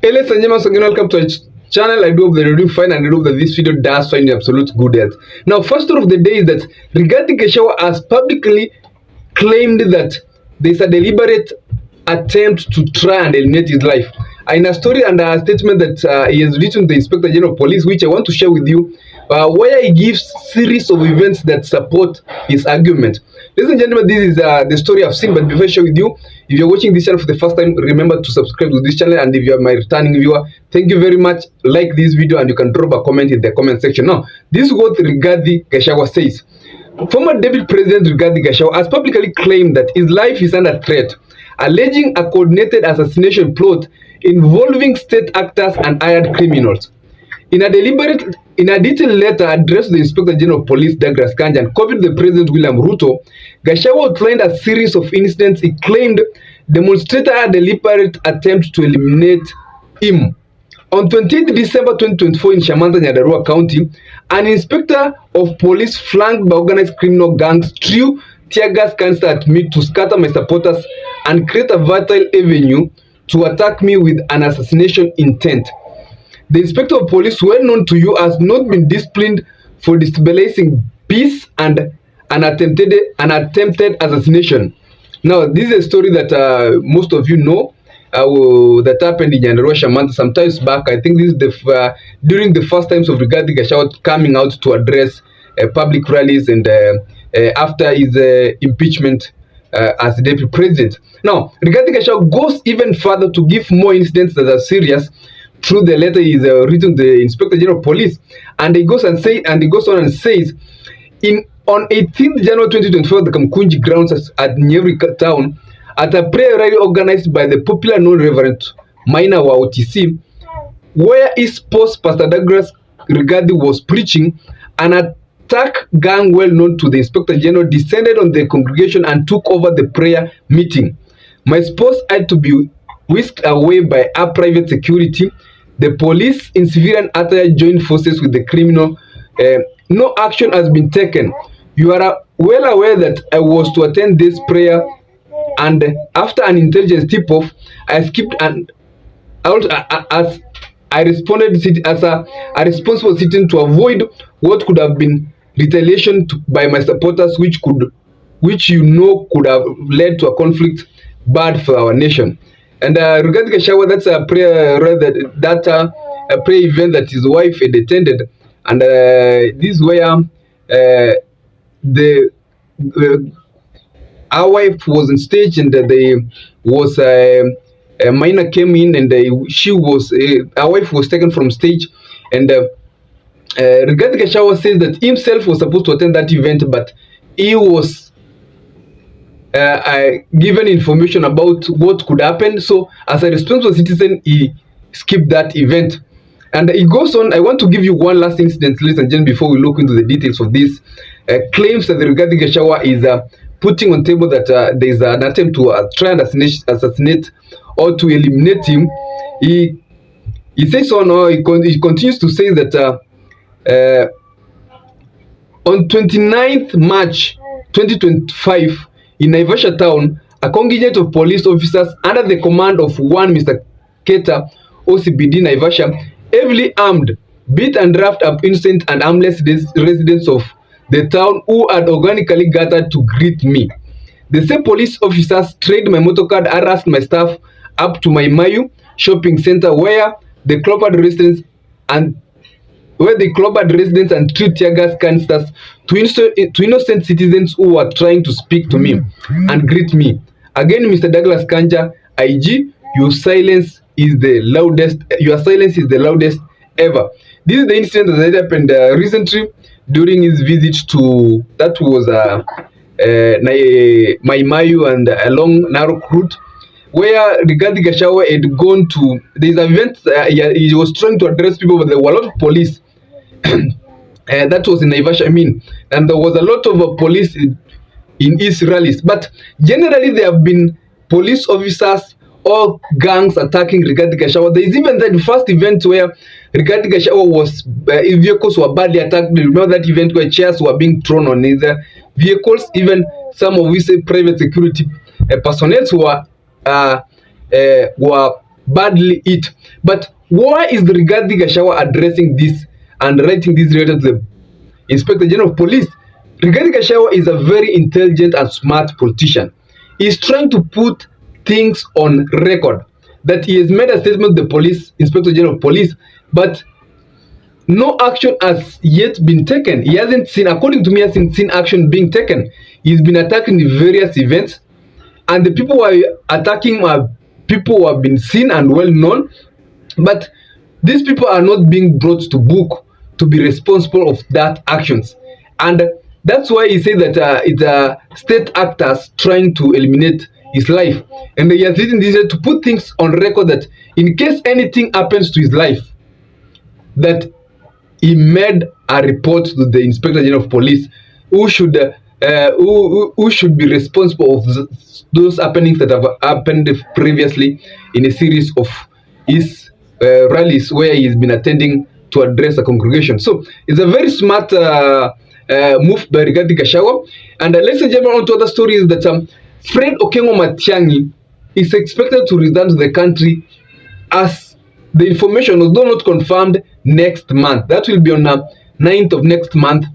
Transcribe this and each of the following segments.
Hey, ladies and gentlemen, so again, welcome to our channel. I do hope that you're doing fine, and I hope that this video does find you absolute good health. Now, first story of the day is that Rigathi Gachagua has publicly claimed that there's a deliberate attempt to try and eliminate his life. In a story and a statement that he has written to the Inspector General of Police, which I want to share with you, where he gives series of events that support his argument. Ladies and gentlemen, this is the story I've seen, but before I share with you, if you're watching this channel for the first time, remember to subscribe to this channel, and if you're my returning viewer, thank you very much. Like this video and you can drop a comment in the comment section. Now, this is what Rigathi Gachagua says. Former Deputy President Rigathi Gachagua has publicly claimed that his life is under threat, alleging a coordinated assassination plot involving state actors and hired criminals. In a detailed letter addressed to the Inspector General of Police Douglas Kanji and copied the President William Ruto, Gachagua outlined a series of incidents he claimed demonstrated a deliberate attempt to eliminate him. On 28 December 2024 in Shamanta, Nyandarua County, an inspector of police flanked by organized criminal gangs threw tear gas canister at me to scatter my supporters and create a vital avenue to attack me with an assassination intent. The Inspector of Police, well known to you, has not been disciplined for destabilizing peace and an attempted assassination. Now, this is a story that most of you know that happened in Nyandarua Shamanta some times back. I think this is during the first times of Rigathi Gachagua coming out to address public rallies and after his impeachment as Deputy President. Now, Rigathi Gachagua goes even further to give more incidents that are serious through the letter he's written to the Inspector General of Police, and he goes on and says, on 18th January 2024, the Kamkunji grounds at Nyeri town, at a prayer rally organized by the popular known Reverend Maina wa OTC, where his post Pastor Douglas Rigathi was preaching, an attack gang well known to the Inspector General descended on the congregation and took over the prayer meeting. My spouse had to be whisked away by our private security. The police in civilian attire joined forces with the criminal. No action has been taken. You are well aware that I was to attend this prayer, and after an intelligence tip-off, I skipped and as I responded as a responsible citizen to avoid what could have been retaliation by my supporters, which could have led to a conflict bad for our nation. And Rigathi Gachagua, that's a prayer a prayer event that his wife had attended, and this is where our wife was on stage, and Maina came in, and our wife was taken from stage, and Rigathi Gachagua says that himself was supposed to attend that event, but he was given information about what could happen. So as a responsible citizen, he skipped that event. And he goes on. I want to give you one last incident, ladies and gentlemen, before we look into the details of this. Claims that the Rigathi Gachagua is putting on table that there is an attempt to try and assassinate or to eliminate him. He says so now. He continues to say that on 29th March 2025, in Naivasha town, a contingent of police officers under the command of one Mr. Keta, OCBD Naivasha, heavily armed, beat and roughed up innocent and harmless residents of the town who had organically gathered to greet me. The same police officers trailed my motorcard, harassed my staff up to my Mayu shopping center, where they clobbered residents and threw tear gas canisters to innocent citizens who were trying to speak to me and greet me. Again, Mr. Douglas Kanji, IG, your silence is the loudest ever. This is the incident that happened recently during his visit to, that was Mayu and along Narok route, where Rigathi Gachagua had gone to. There is an event he was trying to address people, but there were a lot of police. That was in Naivasha, and there was a lot of police in his rallies. But generally, there have been police officers or gangs attacking Rigathi Gachagua. There is even that first event where Rigathi Gachagua vehicles were badly attacked. Remember that event where chairs were being thrown on his vehicles. Even some of his private security personnel were badly hit. But why is the Rigathi Gachagua addressing this and writing this letter to the Inspector General of Police? Rigathi Gachagua is a very intelligent and smart politician. He is trying to put things on record that he has made a statement to the police, Inspector General of Police, but no action has yet been taken. He hasn't seen, according to me, he hasn't seen action being taken. He's been attacking the various events, and the people who are attacking are people who have been seen and well known, but these people are not being brought to book to be responsible of that actions. And that's why he said that it's state actors trying to eliminate his life. And he has written this to put things on record that in case anything happens to his life, that he made a report to the Inspector General of Police, who should be responsible of those happenings that have happened previously in a series of his rallies where he's been attending to address a congregation. So it's a very smart move by Rigathi Gachagua. And let's jump on to other stories that Fred Okengo Matiang'i is expected to return to the country as the information, although not confirmed, next month. That will be on 9th of next month,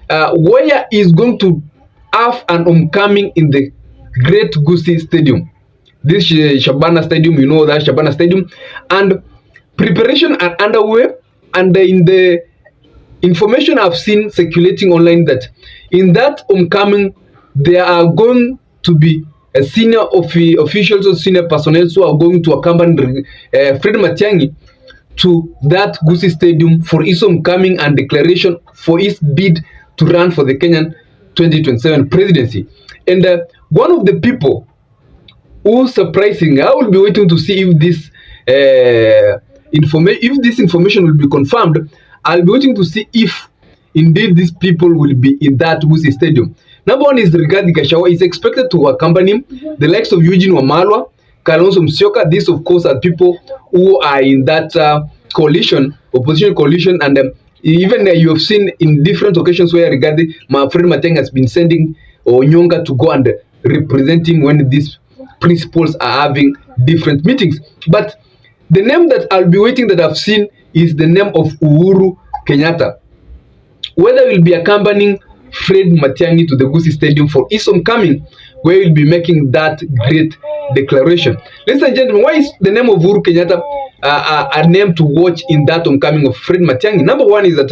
where he is going to have an homecoming in the Great Gusii Stadium. This Shabana Stadium, you know that Shabana Stadium. And preparation are underway. And in the information I've seen circulating online, that in that homecoming, there are going to be senior officials or senior personnel who are going to accompany Fred Matiang'i to that Gusii Stadium for his homecoming and declaration for his bid to run for the Kenyan 2027 presidency. And one of the people who surprising, I will be waiting to see if this information will be confirmed. I'll be waiting to see if indeed these people will be in that Gusii Stadium. Number one is Rigathi Gachagua is expected to accompany the likes of Eugene Wamalwa, Kalonzo Musyoka. These, of course, are people who are in that coalition, opposition coalition, and even you have seen in different occasions where Rigathi, my friend Matiang'i has been sending Onyonga to go and represent him when these principals are having different meetings. But the name that I'll be waiting that I've seen is the name of Uhuru Kenyatta. Whether he'll be accompanying Fred Matiang'i to the Gusii Stadium for his homecoming, where he'll be making that great declaration. Ladies and gentlemen, why is the name of Uhuru Kenyatta a name to watch in that homecoming of Fred Matiang'i? Number one is that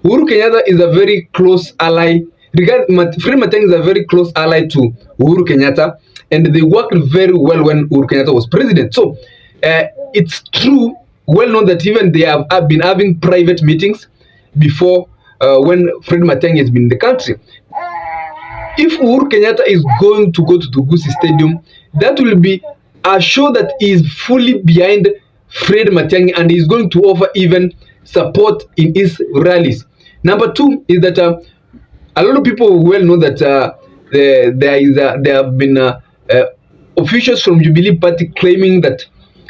Uhuru Kenyatta is a very close ally. Fred Matiang'i is a very close ally to Uhuru Kenyatta, and they worked very well when Uhuru Kenyatta was president. So it's true, well known, that even they have been having private meetings before when Fred Matiang'i has been in the country. If Uhuru Kenyatta is going to go to the Gusii Stadium, that will be a show that he is fully behind Fred Matiang'i, and he is going to offer even support in his rallies. Number two is that a lot of people well know that there have been officials from Jubilee Party claiming that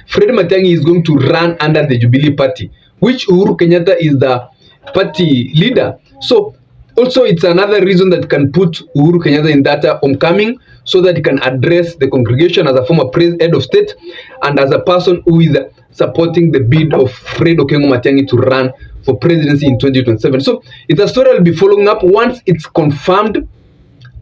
Fred Matiang'i is going to run under the Jubilee Party, which Uhuru Kenyatta is the party leader. So also it's another reason that can put Uhuru Kenyatta in that homecoming, so that he can address the congregation as a former head of state and as a person who is supporting the bid of Fred Okengo Matiang'i to run for presidency in 2027. So it's a story I'll be following up. Once it's confirmed,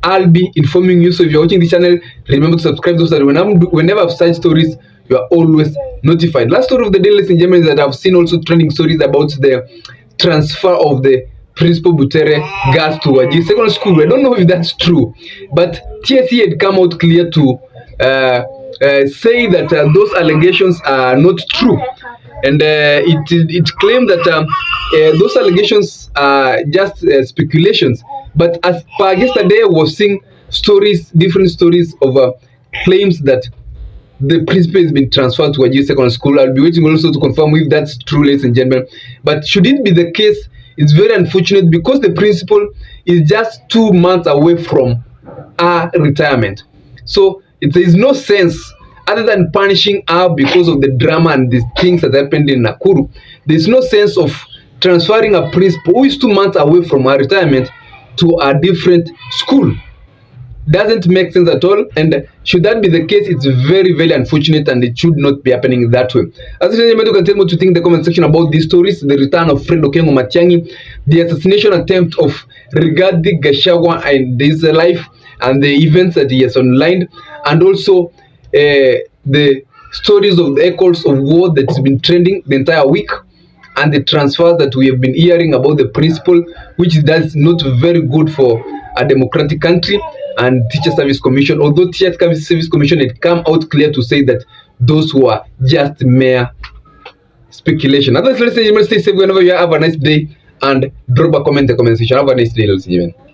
I'll be informing you. So if you're watching this channel, remember to subscribe so that whenever I've side stories, you are always notified. Last story of the day, ladies and gentlemen, is that I've seen also trending stories about the transfer of the Principal Butere girls to Wajir Secondary School. I don't know if that's true, but TSC had come out clear to say that those allegations are not true, and it claimed that those allegations are just speculations. But as per yesterday, I was seeing different stories of claims that the principal has been transferred to Wajir Secondary School. I'll be waiting also to confirm if that's true, ladies and gentlemen. But should it be the case, it's very unfortunate, because the principal is just 2 months away from her retirement. So there is no sense, other than punishing her because of the drama and the things that happened in Nakuru. There is no sense of transferring a principal who is 2 months away from her retirement to a different school. doesn't make sense at all, and should that be the case, it's very, very unfortunate, and it should not be happening that way. As you can tell me what you think in the comment section about these stories: the return of Fred Okengo Matiang'i, the assassination attempt of Rigathi Gachagua and his life, and the events that he has online, and also the stories of the echoes of war that's been trending the entire week, and the transfers that we have been hearing about the principle, which does not very good for a democratic country. And Teacher Service Commission, although Teacher Service Commission had come out clear to say that those were just mere speculation. Otherwise, let's say, stay safe whenever you have a nice day, and drop a comment in the comment section. Have a nice day, ladies and gentlemen.